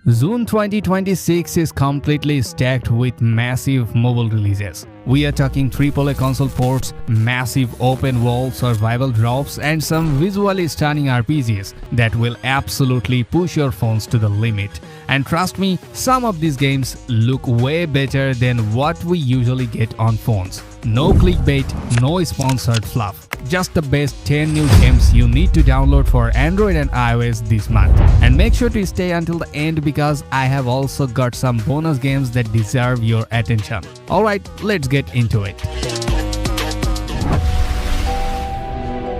June 2026 is completely stacked with massive mobile releases. We are talking AAA console ports, massive open world survival drops, and some visually stunning RPGs that will absolutely push your phones to the limit. And trust me, some of these games look way better than what we usually get on phones. No clickbait, no sponsored fluff. Just the best 10 new games you need to download for Android and iOS this month. And make sure to stay until the end because I have also got some bonus games that deserve your attention. Alright, let's get into it.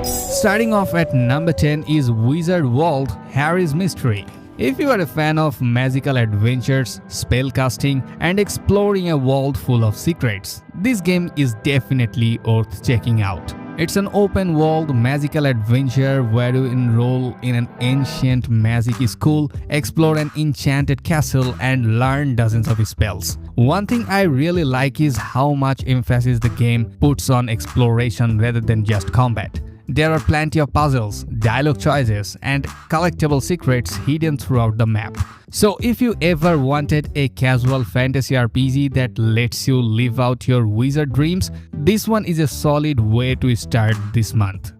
Starting off at number 10 is Wizard World: Harry's Mystery. If you are a fan of magical adventures, spellcasting, and exploring a world full of secrets, this game is definitely worth checking out. It's an open-world magical adventure where you enroll in an ancient magic school, explore an enchanted castle, and learn dozens of spells. One thing I really like is how much emphasis the game puts on exploration rather than just combat. There are plenty of puzzles, dialogue choices, and collectible secrets hidden throughout the map. So if you ever wanted a casual fantasy RPG that lets you live out your wizard dreams, this one is a solid way to start this month.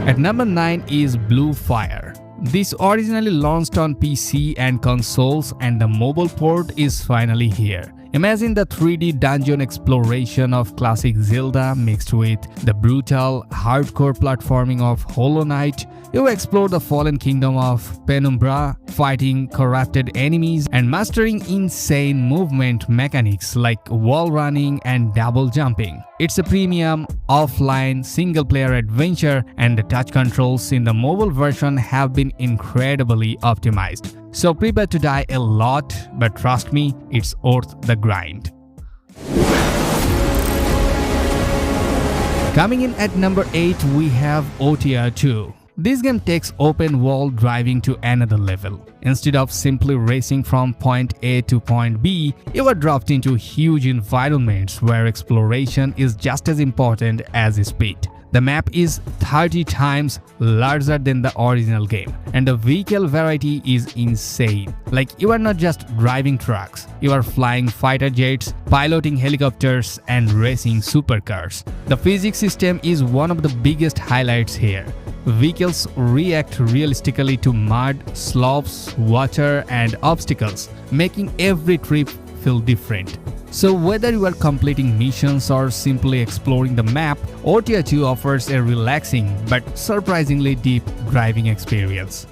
At number 9 is Blue Fire. This originally launched on PC and consoles, and the mobile port is finally here. Imagine the 3D dungeon exploration of classic Zelda mixed with the brutal, hardcore platforming of Hollow Knight. You explore the fallen kingdom of Penumbra, fighting corrupted enemies and mastering insane movement mechanics like wall running and double jumping. It's a premium, offline, single-player adventure, and the touch controls in the mobile version have been incredibly optimized. So prepare to die a lot, but trust me, it's worth the grind. Coming in at number 8, we have OTR 2. This game takes open world driving to another level. Instead of simply racing from point A to point B, you are dropped into huge environments where exploration is just as important as speed. The map is 30 times larger than the original game, and the vehicle variety is insane. Like, you are not just driving trucks, you are flying fighter jets, piloting helicopters, and racing supercars. The physics system is one of the biggest highlights here. Vehicles react realistically to mud, slopes, water, and obstacles, making every trip feel different. So whether you are completing missions or simply exploring the map, OTR 2 offers a relaxing but surprisingly deep driving experience.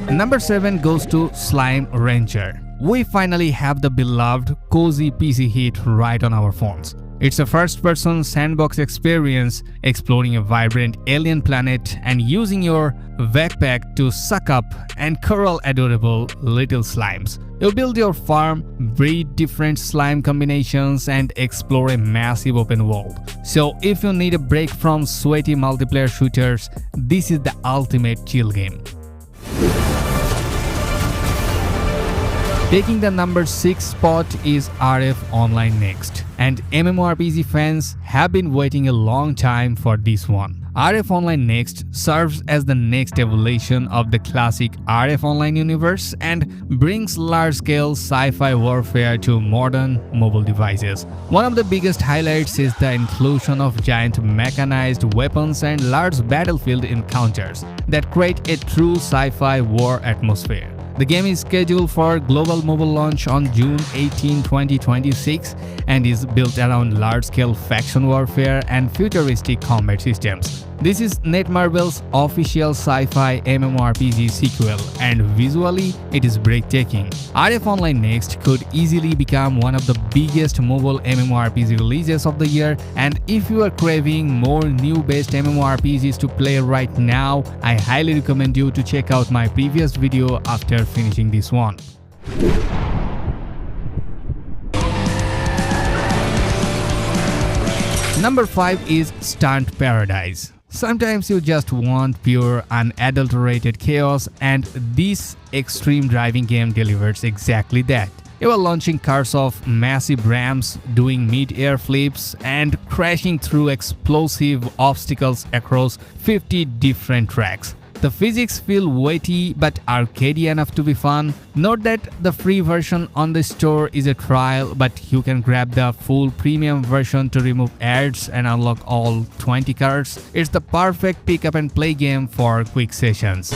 Number 7 goes to Slime Rancher. We finally have the beloved cozy PC hit right on our phones. It's a first-person sandbox experience, exploring a vibrant alien planet and using your backpack to suck up and corral adorable little slimes. You build your farm, breed different slime combinations, and explore a massive open world. So if you need a break from sweaty multiplayer shooters, this is the ultimate chill game. Taking the number 6 spot is RF Online Next, and MMORPG fans have been waiting a long time for this one. RF Online Next serves as the next evolution of the classic RF Online universe and brings large-scale sci-fi warfare to modern mobile devices. One of the biggest highlights is the inclusion of giant mechanized weapons and large battlefield encounters that create a true sci-fi war atmosphere. The game is scheduled for global mobile launch on June 18, 2026 and is built around large-scale faction warfare and futuristic combat systems. This is Netmarble's official sci-fi MMORPG sequel, and visually it is breathtaking. RF Online Next could easily become one of the biggest mobile MMORPG releases of the year, and if you are craving more new-based MMORPGs to play right now, I highly recommend you to check out my previous video after finishing this one. Number 5 is Stunt Paradise. Sometimes you just want pure, unadulterated chaos, and this extreme driving game delivers exactly that. You are launching cars off massive ramps, doing mid-air flips, and crashing through explosive obstacles across 50 different tracks. The physics feel weighty but arcadey enough to be fun. Note that the free version on the store is a trial, but you can grab the full premium version to remove ads and unlock all 20 cards. It's the perfect pick up and play game for quick sessions.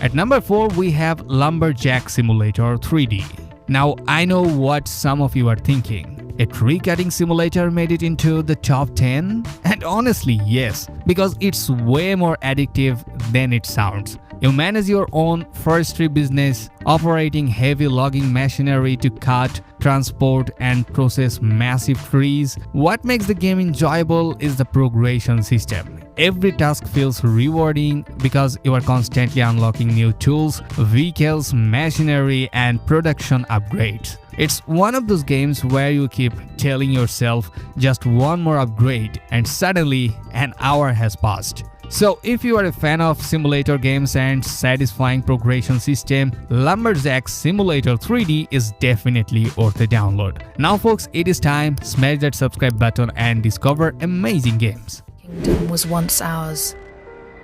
At number 4, we have Lumberjack Simulator 3D. Now, I know what some of you are thinking. A tree cutting simulator made it into the top 10? And honestly, yes, because it's way more addictive than it sounds. You manage your own forestry business, operating heavy logging machinery to cut, transport, and process massive trees. What makes the game enjoyable is the progression system. Every task feels rewarding because you are constantly unlocking new tools, vehicles, machinery, and production upgrades. It's one of those games where you keep telling yourself just one more upgrade, and suddenly an hour has passed. So if you are a fan of simulator games and satisfying progression system, Lumberjack Simulator 3D is definitely worth a download. Now folks, it is time, smash that subscribe button and discover amazing games. Kingdom was once ours,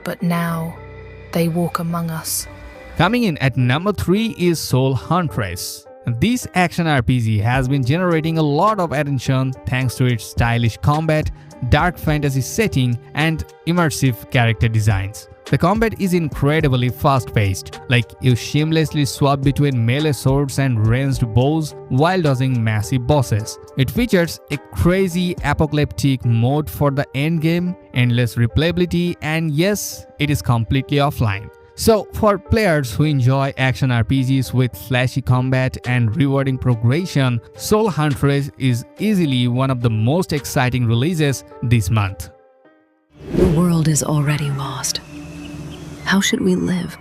but now they walk among us. Coming in at number 3 is Soul Huntress. This action RPG has been generating a lot of attention thanks to its stylish combat, dark fantasy setting, and immersive character designs. The combat is incredibly fast-paced, like you seamlessly swap between melee swords and ranged bows while dodging massive bosses. It features a crazy apocalyptic mode for the endgame, endless replayability, and yes, it is completely offline. So, for players who enjoy action RPGs with flashy combat and rewarding progression, Soul Huntress is easily one of the most exciting releases this month. The world is already lost. How should we live?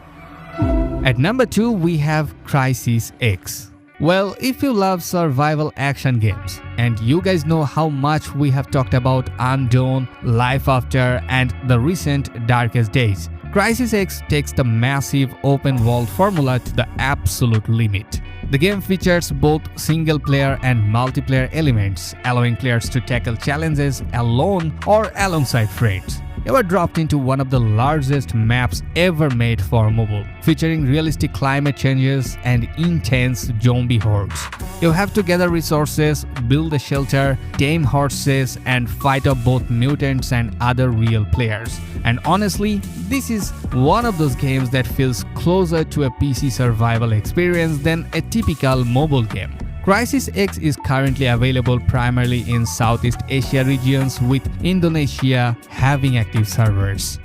At number 2, we have Crysis X. Well, if you love survival action games, and you guys know how much we have talked about Undawn, Life After, and the recent Darkest Days, Crysis X takes the massive open-world formula to the absolute limit. The game features both single-player and multiplayer elements, allowing players to tackle challenges alone or alongside friends. You are dropped into one of the largest maps ever made for mobile, featuring realistic climate changes and intense zombie hordes. You have to gather resources, build a shelter, tame horses, and fight off both mutants and other real players. And honestly, this is one of those games that feels closer to a PC survival experience than a typical mobile game. Crysis X is currently available primarily in Southeast Asia regions, with Indonesia having active servers.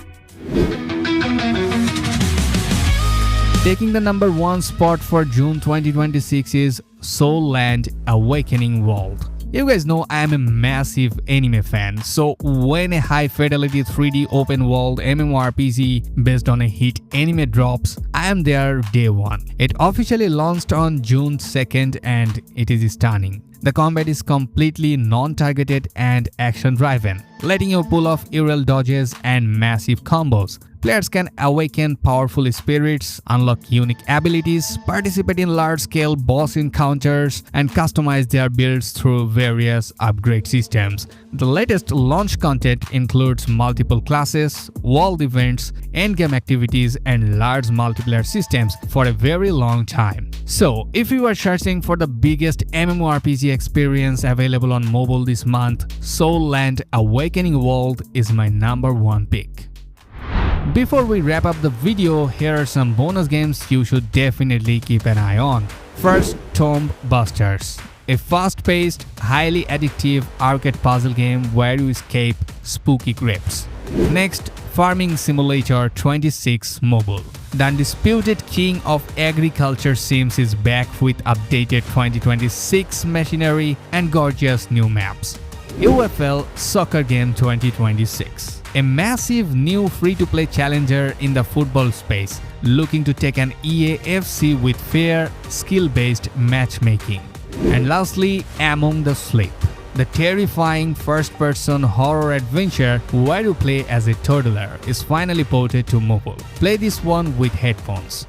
Taking the number 1 spot for June 2026 is Soul Land Awakening World. You guys know I am a massive anime fan, so when a high-fidelity 3D open-world MMORPG based on a hit anime drops, I am there day one. It officially launched on June 2nd and it is stunning. The combat is completely non-targeted and action-driven, letting you pull off aerial dodges and massive combos. Players can awaken powerful spirits, unlock unique abilities, participate in large-scale boss encounters, and customize their builds through various upgrade systems. The latest launch content includes multiple classes, world events, endgame activities, and large multiplayer systems for a very long time. So, if you are searching for the biggest MMORPG experience available on mobile this month, Soul Land Awakening World is my number 1 pick. Before we wrap up the video, here are some bonus games you should definitely keep an eye on. First, Tomb Busters, a fast-paced, highly addictive arcade puzzle game where you escape spooky crypts. Next, Farming Simulator 26 Mobile. The undisputed king of agriculture Sims is back with updated 2026 machinery and gorgeous new maps. UFL Soccer Game 2026. A massive new free-to-play challenger in the football space, looking to take an EAFC with fair, skill-based matchmaking. And lastly, Among the Sleep, the terrifying first-person horror adventure where you play as a toddler, is finally ported to mobile. Play this one with headphones.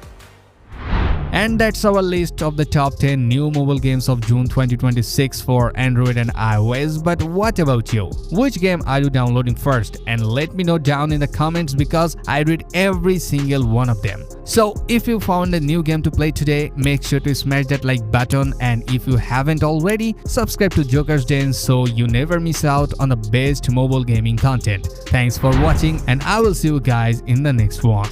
And that's our list of the top 10 new mobile games of June 2026 for Android and iOS. But what about you? Which game are you downloading first? And let me know down in the comments because I read every single one of them. So if you found a new game to play today, make sure to smash that like button, and if you haven't already, subscribe to Joker's Den so you never miss out on the best mobile gaming content. Thanks for watching, and I will see you guys in the next one.